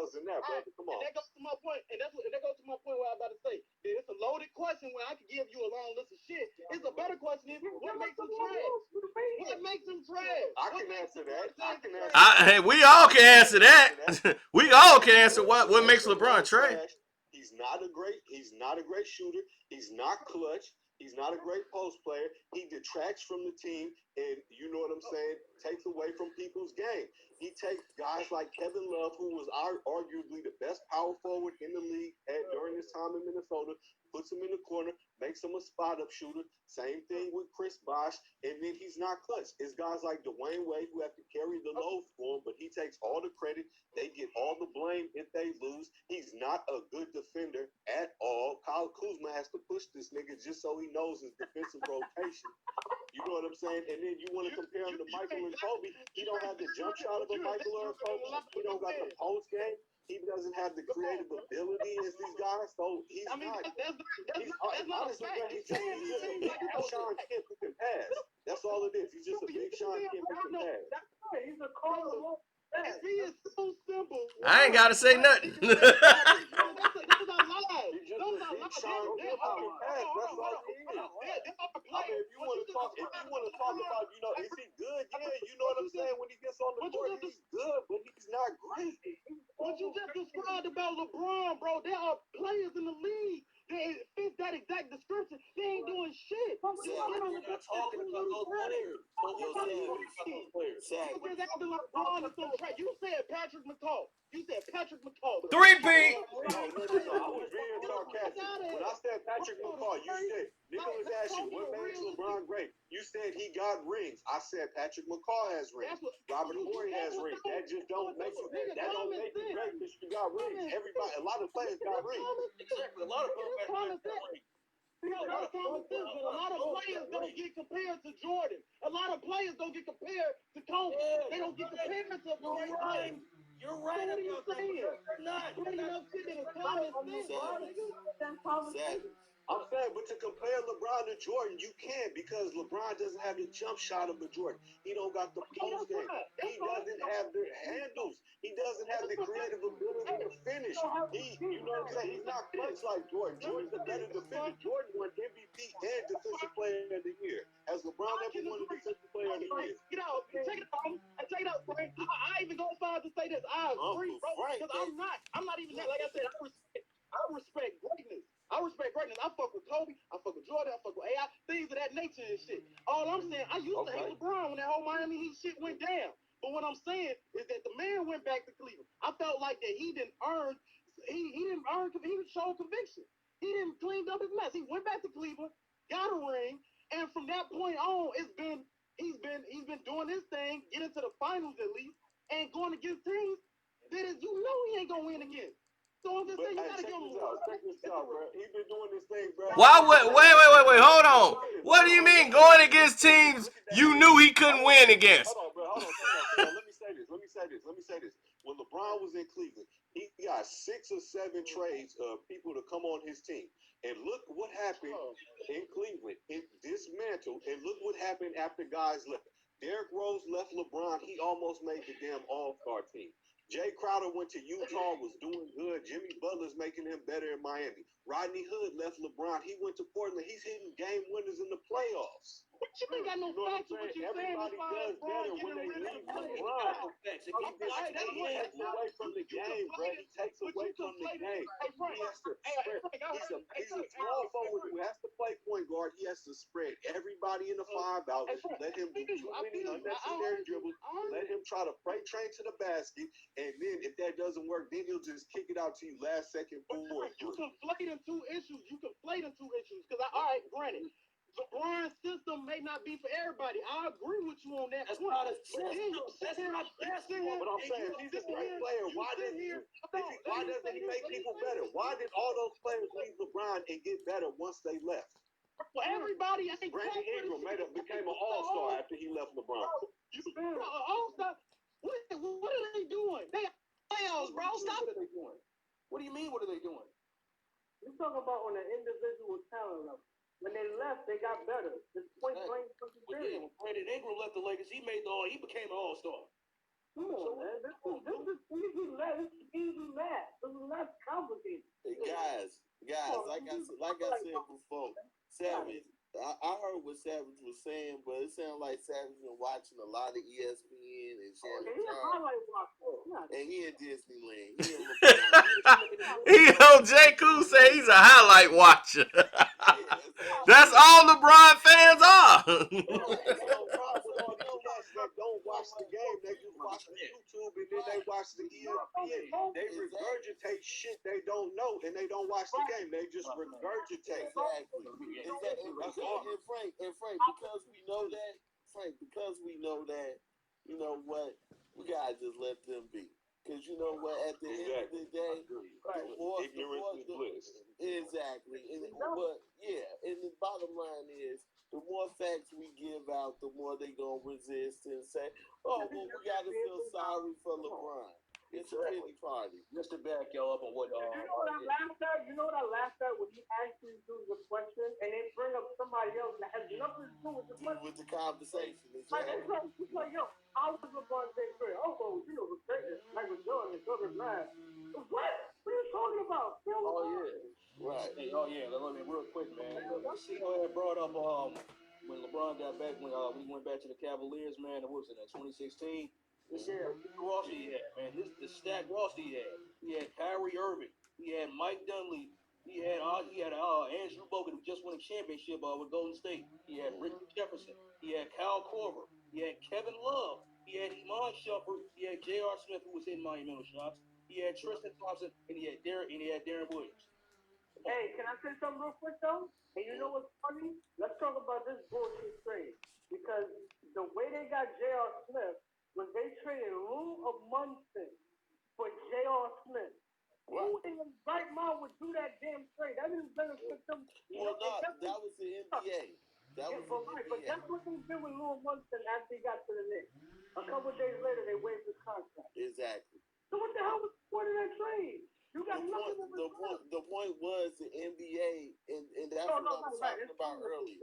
else than that, brother. Come on. And that goes to my point. And that goes to my point where I'm about to say that it's a loaded question where I could give you a long list of shit. It's a better question is what makes them trash? What makes them trash? I can answer that. Hey, we all can answer that. We all can answer what makes LeBron trash. He's not a great shooter. He's not clutch. He's not a great post player. He detracts from the team, and you know what I'm saying, takes away from people's game. He takes guys like Kevin Love, who was arguably the best power forward in the league during his time in Minnesota, puts him in the corner, makes him a spot-up shooter. Same thing with Chris Bosh, and then he's not clutch. It's guys like Dwayne Wade who have to carry the load for him, but he takes all the credit. They get all the blame if they lose. He's not a good defender at all. Kyle Kuzma has to push this nigga just so he knows his defensive rotation. You know what I'm saying? And then you want to compare him to Michael and Kobe. He don't have the jump shot of a Michael or a Kobe. He don't got the post game. He doesn't have the creative ability as these guys. So he's not. Honestly, he's just a big Sean Kemp who can pass. That's all it is. He's just a big Sean Kemp who can pass. He's a Carl. He is so simple. I ain't gotta say nothing. Those are lies. Those are lies. That's all it is. If you want to talk about, is he good? Yeah, you know what I'm saying? When he gets on the court, he's good, but he's not great. What you just described about LeBron, bro, there are players in the league that fit that exact description. They ain't doing shit. We're not talking about those players. You said Patrick McCall. You said Patrick McCall. 3P. No, I was being sarcastic. When I said Patrick McCall, you said, Nicholas asked you, what makes LeBron great? You said he got rings. I said Patrick McCall has rings. Robert Horry has rings. That just don't make you great because you got rings. Everybody, a lot of players got rings. Exactly. A lot of players got rings. A lot of players don't get compared to Jordan. A lot of players don't get compared to Kobe. They don't get compared to great players. You're right. What are you saying? Not. I'm saying, but to compare LeBron to Jordan, you can't because LeBron doesn't have the jump shot of a Jordan. He don't got the post game. He doesn't have the handles. He doesn't have the creative ability to finish. You know what I'm saying? He's not clutch like Jordan. Jordan's a better defender. Jordan won MVP and Defensive Player of the Year. Has LeBron ever won a Defensive Player of the Year? Check it out, Frank. I even go far to say this. I agree, bro, because I'm not even that. Like I said, I respect greatness. I respect greatness. I fuck with Kobe. I fuck with Jordan. I fuck with AI. Things of that nature and shit. All I'm saying, I used to hate LeBron when that whole Miami Heat shit went down. But what I'm saying is that the man went back to Cleveland. I felt like that he didn't show conviction. He didn't clean up his mess. He went back to Cleveland, got a ring, and from that point on, he's been doing his thing, getting to the finals at least, and going against teams that is he ain't gonna win against. So I'm just saying, you gotta give him check this out, bro. He's been doing this thing, bro. Wait, hold on. What do you mean going against teams you knew he couldn't win against? Hold on, bro. Let me say this. When LeBron was in Cleveland, he got 6 or 7 trades of people to come on his team. And look what happened in Cleveland. It dismantled, and look what happened after guys left. Derrick Rose left LeBron. He almost made the damn All-Star team. Jay Crowder went to Utah, was doing good. Jimmy Butler's making him better in Miami. Rodney Hood left LeBron. He went to Portland. He's hitting game winners in the playoffs. But you ain't got no facts with what you're saying. Everybody does better when they leave LeBron. He takes away from the game, bro. He takes away from the game. He has to spread. He's a small forward who has to play point guard. He has to spread everybody in the 5 out. Let him do too many unnecessary dribbles. Let him try to freight train to the basket. And then if that doesn't work, then he'll just kick it out to you last second. You conflating two issues. Because granted, LeBron's system may not be for everybody. I agree with you on that. That's not a system. That's not basketball. But I'm saying he's a great player. Why doesn't he make people better? Why did all those players leave LeBron and get better once they left? Well, everybody ain't Brandon Ingram became an all-star after he left LeBron. All-star? What are they doing? They playoffs, bro. Stop. What are they doing? What do you mean? What are they doing? You're talking about on an individual talent level. When they left, they got better. This point blank fucking period. When Brandon Ingram left the Lakers, he became an all-star. Come on, man. This is easy That's complicated. Guys, like I said before, Savage. I heard what Savage was saying, but it sounded like Savage been watching a lot of ESPN and Shannon Sharp. And he in Disneyland. He in J. Cool say he's a highlight watcher. That's all LeBron fans are. Don't watch the game. They just watch the YouTube and then they watch the ESPN. They regurgitate shit they don't know and they don't watch the game. They just regurgitate. Exactly. And Frank, because we know that, you know what, we gotta just let them be. Because you know what, at the end of the day, ignorance is bliss. Exactly. And the bottom line is, the more facts we give out, the more they gonna resist and say, "Oh, well, we gotta feel sorry for LeBron." It's a pity party. Just to back y'all up on what. You know what I laughed at? You know what I laughed at when he actually do the question and they bring up somebody else that has nothing to do with the question. With the conversation, It's like, yo, how was LeBron James great? Oh, well, you know, the greatness, like with Jordan and Jordan Brad. What? What are you talking about? Oh yeah. Right. Hey, let me real quick, man. CEO had brought up when LeBron got back when he went back to the Cavaliers, man. What was it, 2016? Yeah. Roster he had, man. The stack roster he had. He had Kyrie Irving. He had Mike Dunleavy. He had Andrew Bogut, who just won a championship with Golden State. He had Ricky Jefferson. He had Kyle Korver. He had Kevin Love. He had Iman Shumpert. He had J.R. Smith, who was hitting monumental shots. He had Tristan Thompson, and he had Darren Williams. Hey, can I say something real quick though? And you know what's funny? Let's talk about this bullshit trade. Because the way they got J.R. Smith was they traded Lou of Munson for J.R. Smith. Who in the right mind would do that damn trade? That didn't benefit them. Well, no, that was the NBA. But that's what they did with Lou of Munson after he got to the Knicks. A couple of days later, they waived his contract. Exactly. So what the hell was the point of that trade? You got nothing to the point was the NBA, and that's what I was talking about earlier.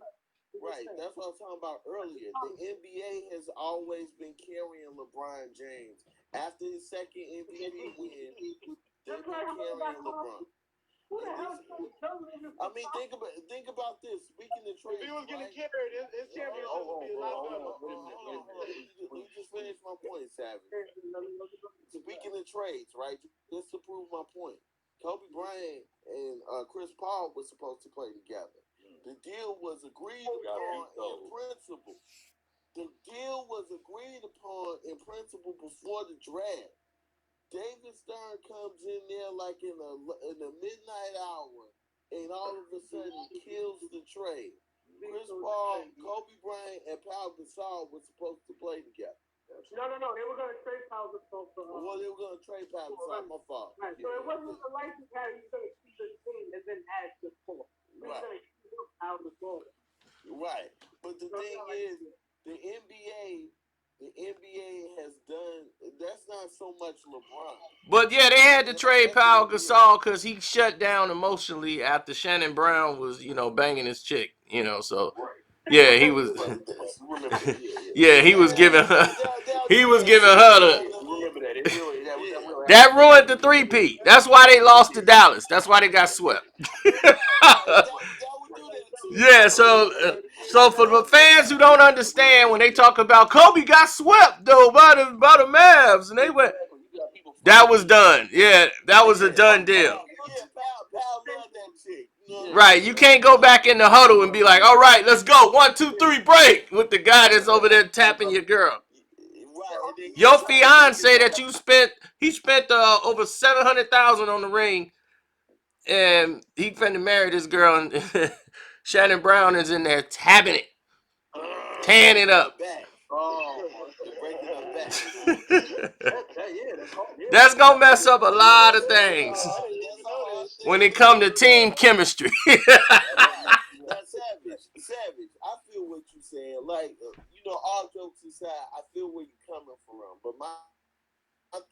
Right, that's what I was talking about earlier. The NBA has always been carrying LeBron James. After his second MVP win, they've been carrying LeBron. Who the hell is I mean, think about this. Speaking of trades, if he was getting carried, his championship would be a lot better. Let me just finish my point, Savage. Speaking of trades, right? Just to prove my point, Kobe Bryant and Chris Paul were supposed to play together. The deal was agreed upon in principle. The deal was agreed upon in principle before the draft. David Stern comes in there like in the midnight hour, and all of a sudden kills the trade. Chris Paul, Kobe Bryant, and Pau Gasol were supposed to play together. No. They were going to trade Pau Gasol. Well, they were going to trade Pau Gasol. My fault. Right. So it wasn't the license how you going to keep the team and then add the four. Right. Right. But the thing is, the NBA has done. That's not so much LeBron. But yeah, they had to trade Pau Gasol because he shut down emotionally after Shannon Brown was, banging his chick. So yeah, he was. Yeah, he was giving her. He was giving her the. That ruined the three-peat. That's why they lost to Dallas. That's why they got swept. Yeah, so for the fans who don't understand when they talk about Kobe got swept though by the Mavs and they went, that was done. Yeah, that was a done deal. Right, you can't go back in the huddle and be like, all right, let's go, 1, 2, 3, break with the guy that's over there tapping your girl. Your fiance that he spent over $700,000 on the ring, and he finna marry this girl, and Shannon Brown is in there tapping it, tearing it up. That's gonna mess up a lot of things when it come to team chemistry. Savage, I feel what you're saying. Like, all jokes aside, I feel where you're coming from. But my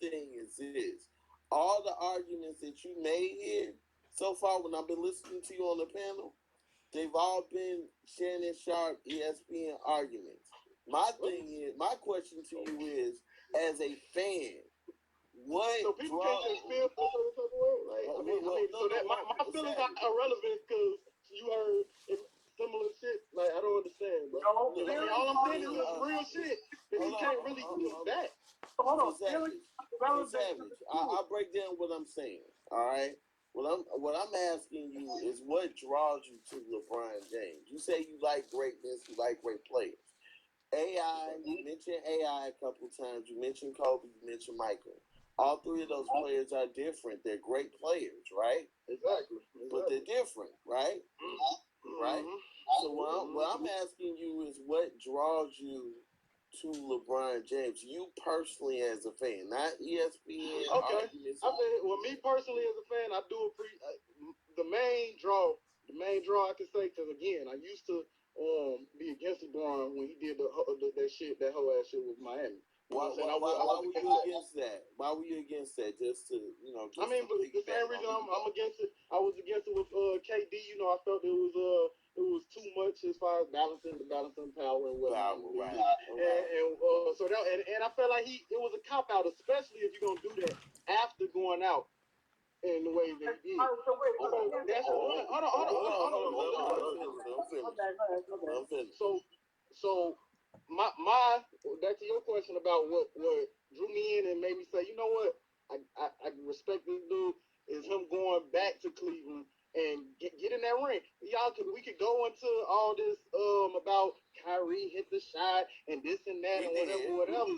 thing is this. All the arguments that you made here so far when I've been listening to you on the panel, they've all been Shannon Sharp, ESPN arguments. My question to you is, as a fan, what So people can't just feel like irrelevant because you heard similar shit. Like, I don't understand, bro. All I'm saying is this real shit that he can't really do that. Hold on, Savage. I'll break down what I'm saying. All right. What I'm asking you is what draws you to LeBron James. You say you like greatness, you like great players. AI, you mentioned AI a couple times. You mentioned Kobe, you mentioned Michael. All three of those players are different. They're great players, right? Exactly. But they're different, right? Right? So what I'm asking you is what draws you to LeBron James, you personally as a fan, not ESPN. Okay. Well, me personally as a fan, I do appreciate the main draw I can say, because again, I used to be against LeBron when he did that whole ass shit with Miami. Why were you against that? Why were you against that? Just to, I mean, but the same reason I'm against it. I was against it with KD. I felt it was too much as far as balancing power and whatnot. Right. And I felt like it was a cop out, especially if you're gonna do that after going out in the way that he did. Hold on. So my back to your question about what drew me in and made me say, you know what, I respect this dude, is him going back to Cleveland and get in that ring. We could go into all this about Kyrie hit the shot and this and that and whatever.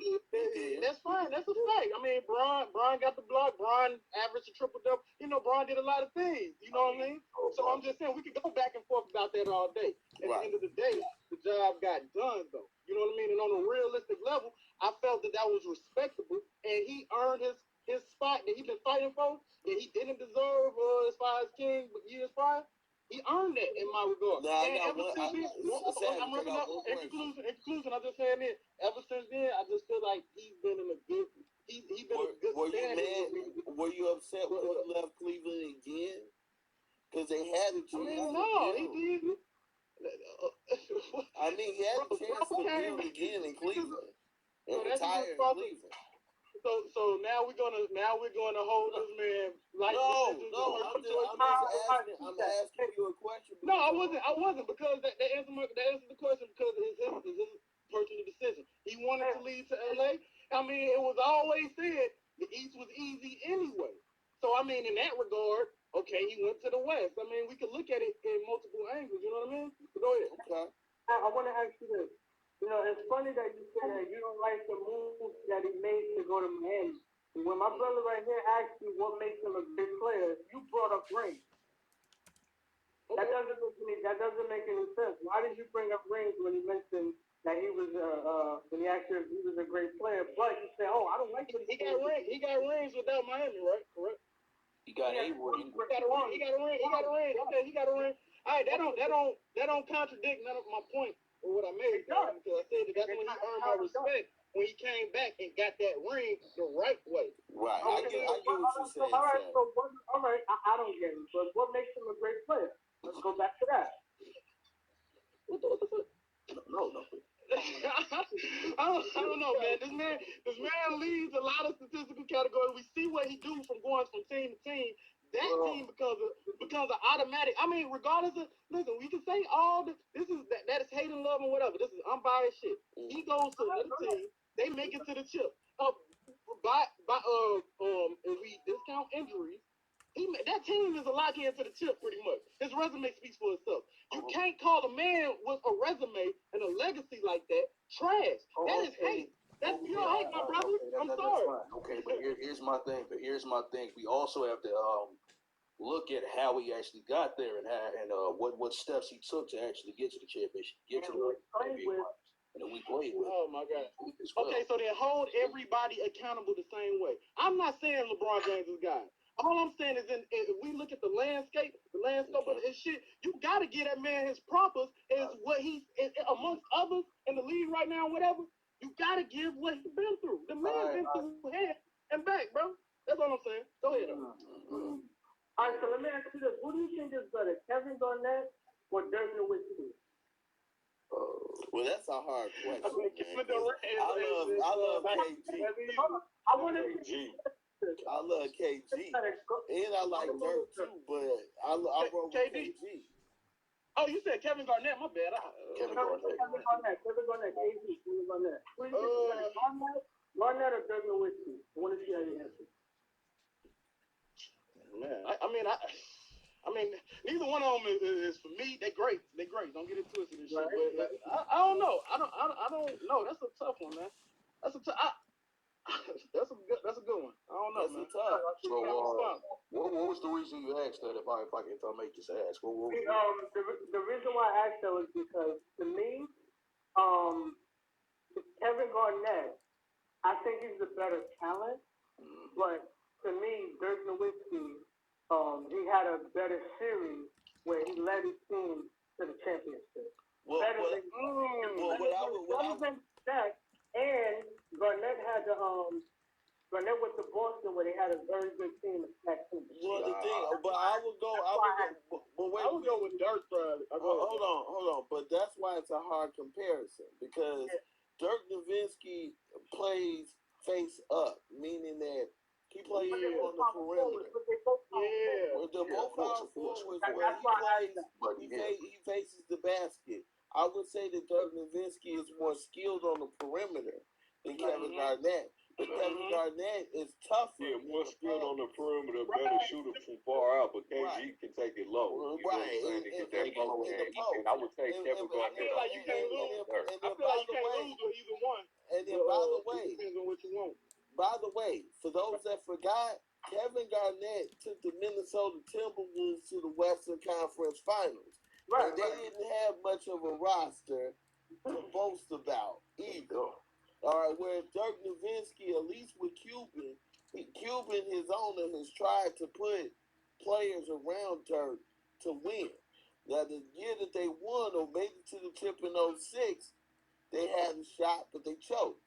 That's fine. That's a fact. I mean, Bron got the block. Bron averaged a triple-double. Bron did a lot of things. You know what I mean? So I'm just saying we could go back and forth about that all day. At the end of the day, the job got done, though. You know what I mean? And on a realistic level, I felt that was respectable, and he earned his spot that he's been fighting for, that he didn't deserve as far as King years prior. He earned that in my regard. In conclusion, I'm just saying this. Ever since then, I just feel like he's been in a good. He's been a good. Were you upset when he left Cleveland again? Because they had a chance. No, he didn't. I mean, he had a chance to build again in Cleveland and retire in Cleveland. So now we're gonna hold this man like I'm asking you a question. No, I wasn't because that answered the question because it's his personal decision. He wanted to leave to LA. I mean, it was always said the East was easy anyway. So I mean, in that regard, okay, he went to the West. I mean, we could look at it in multiple angles. You know what I mean? Go ahead. Okay. I want to ask you this. It's funny that you say that you don't like the move that he made to go to Miami. When my brother right here asked you what makes him a big player, you brought up rings. Okay. That doesn't make any sense. Why did you bring up rings when he mentioned that he was when he asked you if he was a great player? But you say, I don't like what he got rings. He got rings without Miami, right? Correct. He got a ring. He got a ring. Okay, he got a ring. All right, that don't contradict none of my point or what I made. Because I said that's when he earned my respect when he came back and got that ring the right way. Right. I get what you're saying. All right. I don't get it. But what makes him a great player? Let's go back to that. What the fuck? No. I don't know, man. This man leads a lot of statistical categories. We see what he do from going from team to team. That team becomes an automatic. I mean, regardless of we can say all this is that is hate and love and whatever. This is unbiased shit. He goes to another team. They make it to the chip. If we discount injuries, that team is a lock in to the chip pretty much. His resume speaks for itself. You can't call a man with a resume and a legacy like that trash. That is hate. That's pure hate, my brother. I'm sorry. Okay, but here's my thing. We also have to look at how he actually got there and what steps he took to actually get to the championship, get to the NBA finals. And we played with. Oh my God. Okay, so they hold everybody accountable the same way. I'm not saying LeBron James is God. All I'm saying is, if we look at the landscape of his shit, you got to give that man his propers is what he's, amongst others in the league right now, whatever. You got to give what he's been through. The man been through head and back, bro. That's all I'm saying. Go ahead. All right, so let me ask you this. Who do you think is better, Kevin Garnett or Dirk Nowitzki? Well, that's a hard question. I love KG. I want to. I love KG. And I like Dirk too, but I roll with KG. Oh, you said Kevin Garnett. My bad. Kevin Garnett. Garnett or Dirk Nowitzki? I want to see how you answer. Man, I mean, neither one of them is for me. They great. Don't get it twisted and shit. Right. But I don't know. I don't know. That's a tough one, man. That's a good one. I don't know, man. Tough. So, what was the reason you asked that? If I may just ask, what was the reason why I asked that was because to me, Kevin Garnett, I think he's the better talent, but to me, Dirk Nowitzki, he had a better series where he led his team to the championship. Better than that, and Garnett had the Garnett went to Boston where they had a very good team at that team. Well, the thing, but I would go with Dirk, bro. Hold on. But that's why it's a hard comparison because Dirk Nowitzki plays face up, meaning that he plays on the perimeter. The both power forwards where he faces the basket. I would say that Dirk Nowitzki is more skilled on the perimeter than Kevin Garnett. But Kevin Garnett is tougher. Yeah, more skilled on the perimeter, better shooter from far out, but KG can take it low. You know what I'm saying? To get that low game. And I would take Kevin Garnett. I feel like you can't lose with either one. And then by the way, depends on what you want. By the way, for those that forgot, Kevin Garnett took the Minnesota Timberwolves to the Western Conference Finals. And they didn't have much of a roster to boast about either. All right, whereas Dirk Nowitzki, at least with Cuban, his owner, has tried to put players around Dirk to win. Now, the year that they won or made it to the chip in 2006, they had a shot, but they choked.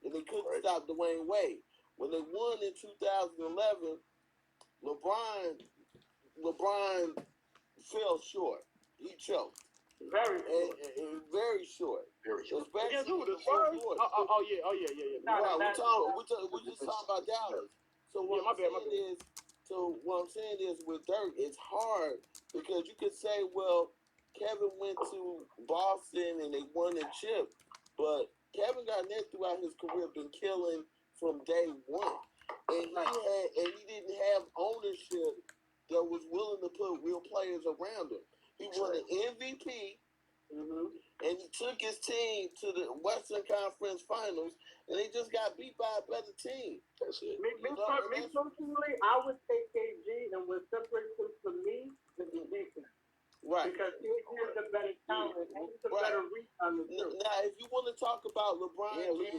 And they couldn't stop Dwayne Wade. When they won in 2011, LeBron fell short. He choked. Very short. Especially who? The Spurs? Oh yeah. Right, we're just talking about Dallas. So what I'm saying is with Dirk, it's hard because you could say, well, Kevin went to Boston and they won a chip, but Kevin Garnett throughout his career been killing from day one, and he didn't have ownership that was willing to put real players around him. He won an MVP, and he took his team to the Western Conference Finals, and they just got beat by a better team. That's it. Me personally, I would take KG, and what separates him from me is the defense. Right. Because he is the better talent, and he's the better rebound. Now, if you want to talk about LeBron James,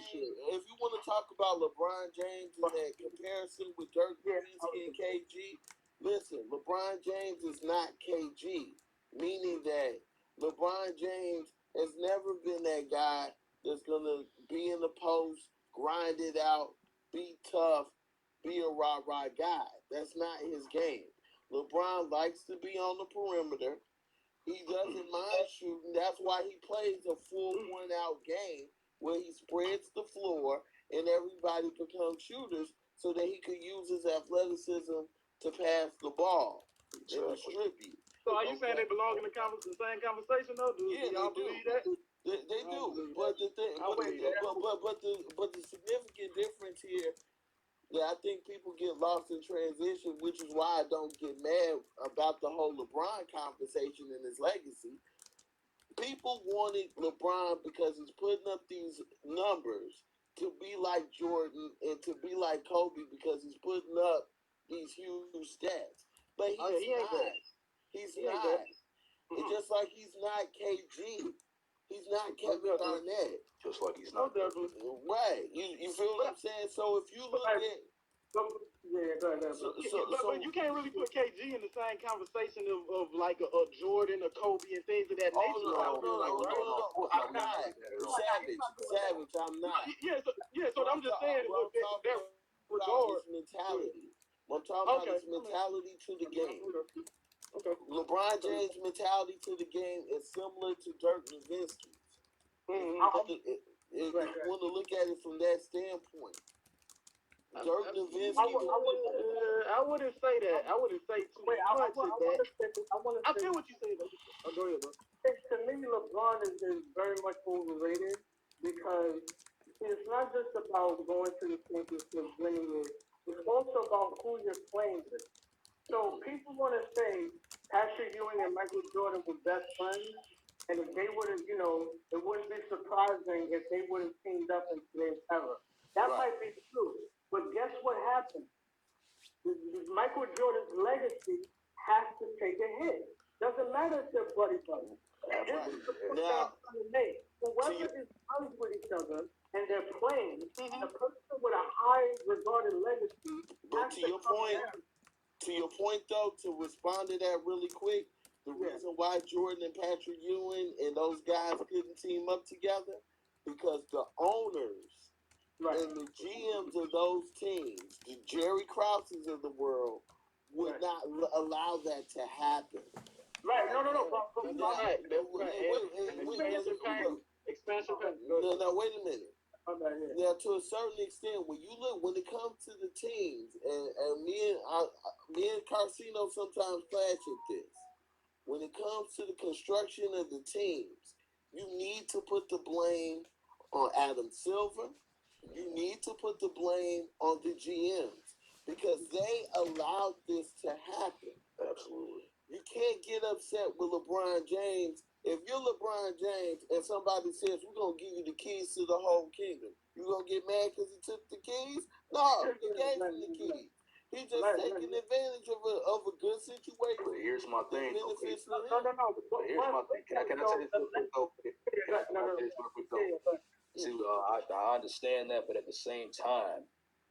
and that comparison with Dirk Nowitzki and KG, listen, LeBron James is not KG. Meaning that LeBron James has never been that guy that's going to be in the post, grind it out, be tough, be a rah-rah guy. That's not his game. LeBron likes to be on the perimeter. He doesn't mind shooting. That's why he plays a full point-out game where he spreads the floor and everybody becomes shooters so that he could use his athleticism to pass the ball and distribute. So are you saying they belong in the same conversation though? Do y'all believe that? They do. But the significant difference here that I think people get lost in transition, which is why I don't get mad about the whole LeBron conversation and his legacy. People wanted LeBron because he's putting up these numbers to be like Jordan and to be like Kobe because he's putting up these huge stats. But he's not. He's not. It's just like he's not KG. He's not Kevin Garnett. Just like he's not. Right. You feel what I'm saying? So if you look at... But you can't really put KG in the same conversation of like a Jordan, a Kobe, and things of that nature. No, I'm not. Savage, I'm not. So I'm just saying that regard. Mentality. I'm talking about his mentality to the game. Okay. LeBron James' mentality to the game is similar to Dirk Nowitzki's. If you want to look at it from that standpoint. Dirk Nowitzki. I wouldn't say that. I wouldn't say too much that. I feel what you say, though. Oh, go ahead, bro. To me, LeBron is very much overrated because it's not just about going to the championship, winning it. It's also about who you're playing with. So people want to say Patrick Ewing and Michael Jordan were best friends, and if they would have, it wouldn't be surprising if they would have teamed up in today's era. That might be true, but guess what happened? Michael Jordan's legacy has to take a hit. Doesn't matter if they're buddy. This is the point that I'm trying to make. Whoever is friends with each other and they're playing, the person with a high regarded legacy. But to your point though, to respond to that really quick, the reason why Jordan and Patrick Ewing and those guys couldn't team up together, because the owners and the GMs of those teams, the Jerry Krauses of the world, would not allow that to happen. Right, no. No, wait a minute. Now, to a certain extent, when it comes to the teams, and me and Carcino sometimes clash at this. When it comes to the construction of the teams, you need to put the blame on Adam Silver. You need to put the blame on the GMs because they allowed this to happen. Absolutely. You can't get upset with LeBron James. If you're LeBron James and somebody says, we're going to give you the keys to the whole kingdom, you going to get mad because he took the keys? No, he gave him the keys. He's just taking advantage of a good situation. But here's my thing. No. Here's my thing. Can I say this real quick, though? See, I understand that, but at the same time,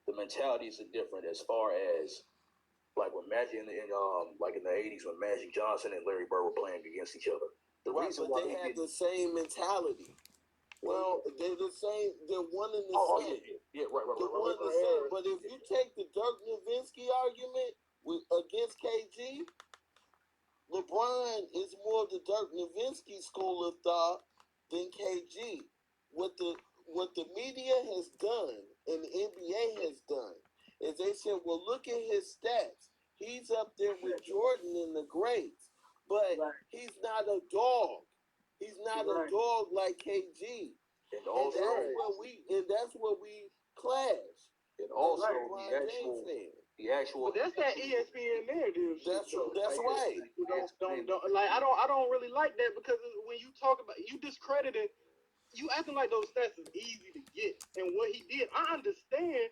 the mentalities are different as far as like when Magic in the 80s when Magic Johnson and Larry Bird were playing against each other. The reason why they had the same mentality. Well, they're the same. They're one and the same. Yeah, right. One and the same. But if you take the Dirk Nowitzki argument against KG, LeBron is more of the Dirk Nowitzki school of thought than KG. What the media has done and the NBA has done is they said, well, look at his stats. He's up there with Jordan in the greats, but he's not a dog. He's not a dog like KG. And that's where we clash. And also the actual. Well, that's that ESPN narrative. That's right. I don't really like that because when you talk about you discredited, you acting like those stats is easy to get. And what he did, I understand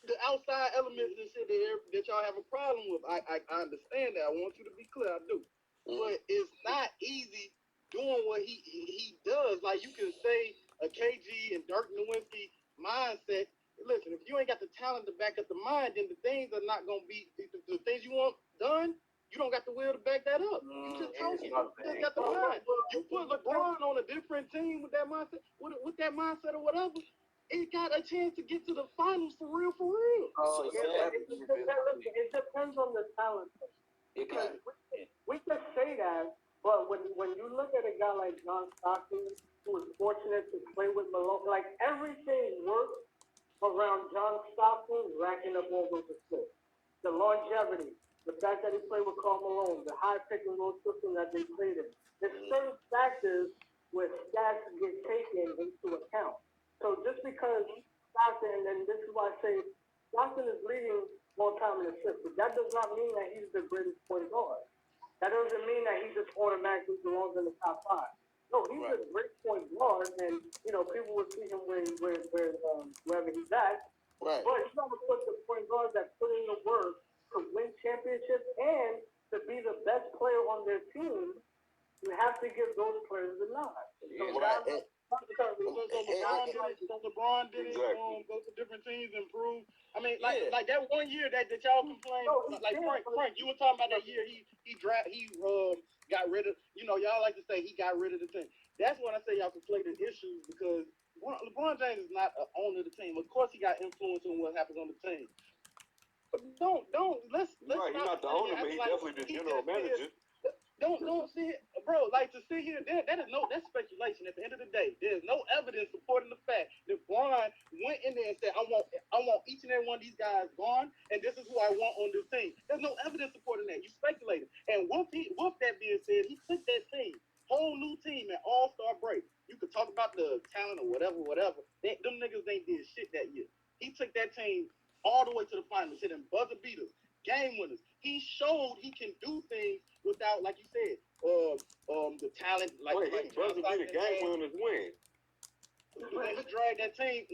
the outside elements and shit that y'all have a problem with. I understand that. I want you to be clear. I do. But it's not easy doing what he does. Like you can say a KG and Dirk Nowitzki mindset. Listen, if you ain't got the talent to back up the mind, then the things are not gonna be the things you want done. You don't got the will to back that up. You just talking. You just got the mind. You put LeBron on a different team with that mindset, with that mindset or whatever. It got a chance to get to the finals for real. It depends on the talent. Because we can say that, but when you look at a guy like John Stockton, who was fortunate to play with Malone, like everything worked around John Stockton racking up all those assists. The longevity, the fact that he played with Karl Malone, the high pick and roll system that they played in. There's certain factors where stats get taken into account. So just because Stockton, and this is why I say Stockton is leading more time in assists, but that does not mean that he's the greatest point guard. That doesn't mean that he just automatically belongs in the top five. No, he's a great point guard, and people will see him wherever he's at. Right. But you got to put the point guards that put in the work to win championships and to be the best player on their team. You have to give those players a nod. LeBron did it, go to different teams, improve. I mean, like that 1 year that y'all complained, like Frank, you were talking about that year he got rid of, y'all like to say he got rid of the team. That's when I say y'all conflated issues because LeBron James is not an owner of the team. Of course, he got influence on what happens on the team. But let's right, he's not the owner, but he's definitely the general manager. Don't see it. bro, like to sit here, that's speculation. At the end of the day, there's no evidence supporting the fact that Bron went in there and said, I want each and every one of these guys gone, and this is who I want on this team. There's no evidence supporting that. You speculated. And with that being said, he took that team, whole new team at All-Star break. You could talk about the talent or whatever. Them niggas ain't did shit that year. He took that team all the way to the finals, hit them buzzer beaters, game winners. He showed he can do things without, like you said, the talent. Like buzzer beater game winners win. When he dragged that team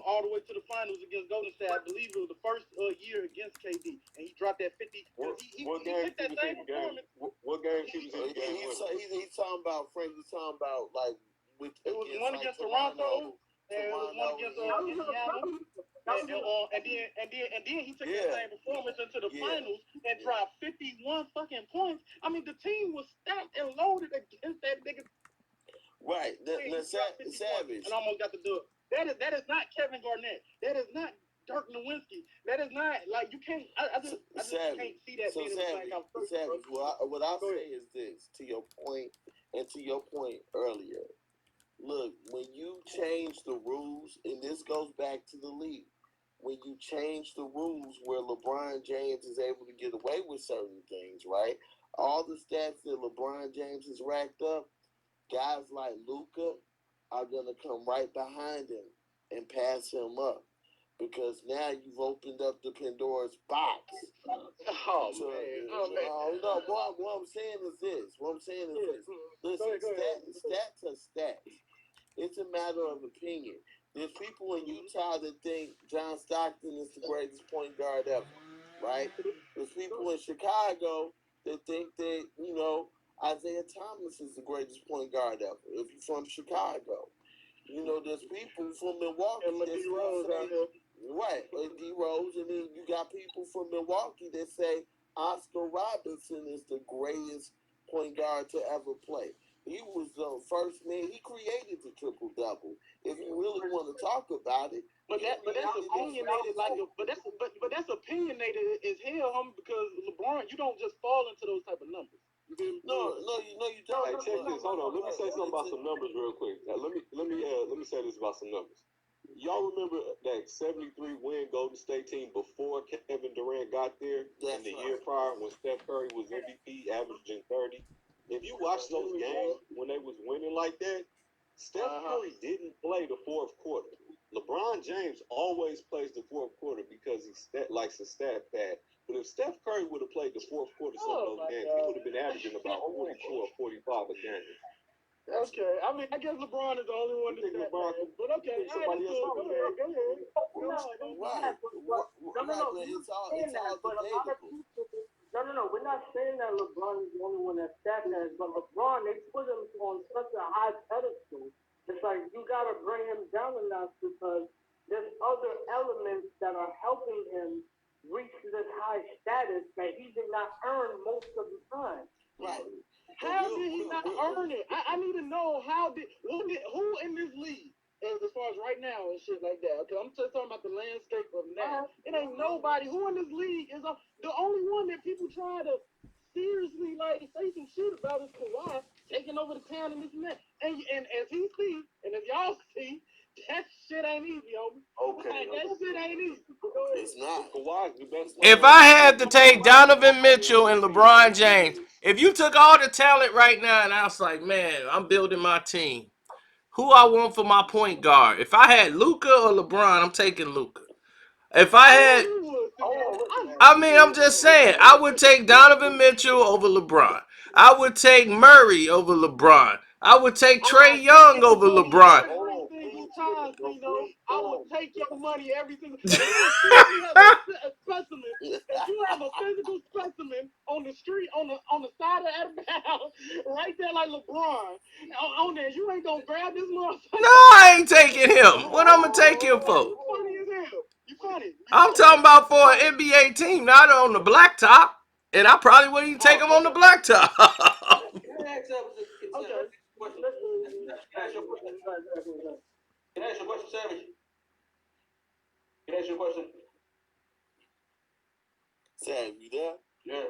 all the way to the finals against Golden State, I believe it was the first year against KD, and he dropped that 50. What game he was in? He's talking about, Frank. He's talking about like it was one against Toronto. And it was one against Indiana, and then he took that same performance into the finals and dropped 51 fucking points. I mean, the team was stacked and loaded against that nigga. Right, Savage. And almost got to do it. That is not Kevin Garnett. That is not Dirk Nowitzki. That is not like you can't. I just can't see that. So Savage. What I'll say is this to your point and to your point earlier. Look, when you change the rules, and this goes back to the league, when you change the rules where LeBron James is able to get away with certain things, right? All the stats that LeBron James has racked up, guys like Luka are going to come right behind him and pass him up. Because now you've opened up the Pandora's box. No, what I'm saying is this. Listen, stats are stats. It's a matter of opinion. There's people in Utah that think John Stockton is the greatest point guard ever, right? There's people in Chicago that think that, Isaiah Thomas is the greatest point guard ever, if you're from Chicago. There's people from Milwaukee that say, right, D Rose, and then you got people from Milwaukee that say Oscar Robertson is the greatest point guard to ever play. He was the first man. He created the triple-double. If you really want to talk about it, but that's opinionated. But that's opinionated as hell, because LeBron, you don't just fall into those type of numbers. No, you don't. Hey, check this. Hold on. Let me say something about some numbers real quick. Let me say this about some numbers. Y'all remember that 73 win Golden State team before Kevin Durant got there, and the year prior when Steph Curry was MVP, averaging 30. If you watch those games when they was winning like that, Steph Curry didn't play the fourth quarter. LeBron James always plays the fourth quarter because he likes to stat pad. But if Steph Curry would have played the fourth quarter some of those games, he would have been averaging about 44 or 45 a game. Okay, I mean, I guess LeBron is the only one to do that. But okay, somebody else. Go ahead. No, we're not saying that LeBron is the only one that stat that, but LeBron, they put him on such a high pedestal. It's like you gotta bring him down a notch because there's other elements that are helping him reach this high status that he did not earn most of the time. Right. How did he not earn it? I need to know who in this league, as far as right now and shit like that. Okay, I'm just talking about the landscape of now. It ain't nobody who in this league is the only one that people try to seriously say some shit about is Kawhi taking over the town in this man. And as he sees, and as y'all see, that shit ain't easy, homie. Okay. That shit ain't easy. It's not. Kawhi's the best. If I had to take Donovan Mitchell and LeBron James, if you took all the talent right now and I was like, man, I'm building my team, who I want for my point guard? If I had Luka or LeBron, I'm taking Luka. If I had, I'm just saying, I would take Donovan Mitchell over LeBron. I would take Murray over LeBron. I would take Trae Young over LeBron. I would take your money every single. If you have a specimen, if you have a physical specimen on the street, on the side of the house, right there like LeBron, on there, you ain't gonna grab this motherfucker. No, I ain't taking him. What I'm gonna take him for? You funny as hell. You funny. I'm talking about for an NBA team, not on the blacktop. And I probably wouldn't even take him on the blacktop. Can I ask you a question, Savage? Can I ask you a question? Sam, you there? Yeah.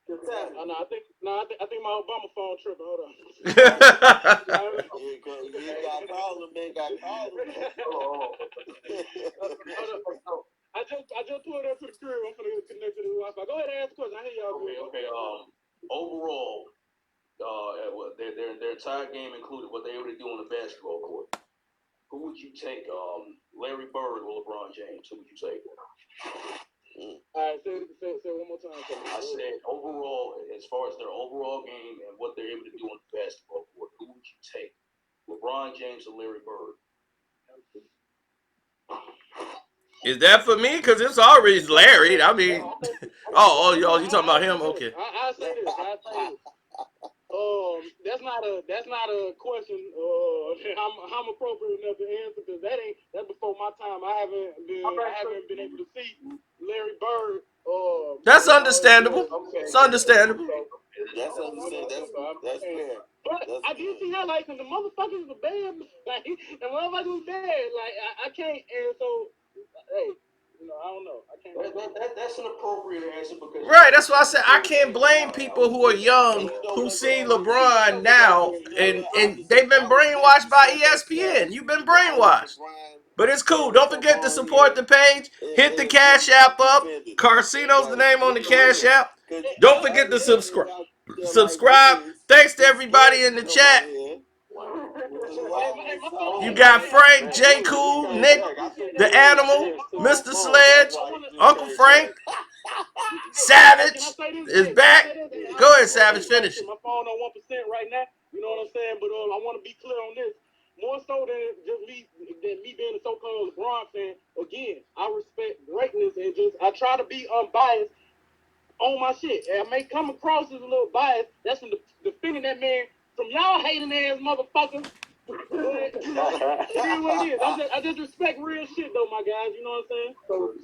I I think my Obama phone tripping. Hold on. You got to call him, man. Got to call him. I just pulled up to the crib. I'm gonna connect to the Wi-Fi. Go ahead and ask a question. I hear y'all. Okay. Overall, their entire game included what they were able to do on the basketball court. Who would you take? Larry Bird or LeBron James? Who would you take? All right, say one more time. I said overall, as far as their overall game and what they're able to do on the basketball court, who would you take? LeBron James or Larry Bird? Is that for me? Because it's always Larry. I mean, y'all, you talking about him? Okay. I say this. That's not a question. I'm appropriate enough to answer because that's before my time. I haven't been able to see Larry Bird. That's understandable. It's understandable. That's understandable. That's fair. But I did see highlights and the motherfuckers were bad. Like the motherfuckers was bad. Like I can't. And so, hey. I don't know. I can't. That's an appropriate answer because Right, that's why I said I can't blame people who are young who see LeBron now and they've been brainwashed by ESPN. You've been brainwashed. But it's cool. Don't forget to support the page. Hit the Cash App up. Carcino's the name on the Cash App. Don't forget to subscribe. Thanks to everybody in the chat. You got Frank, J. Cool, Nick, the Animal, Mr. Sledge, Uncle Frank, Savage is back. Go ahead, Savage, finish. My phone on 1% right now. You know what I'm saying? But I want to be clear on this. More so than just me being a so-called LeBron fan. Again, I respect greatness and I try to be unbiased on my shit. And I may come across as a little biased. That's from defending that man from y'all hating ass motherfuckers. It is what it is. I just respect real shit though, my guys. You know what I'm saying? So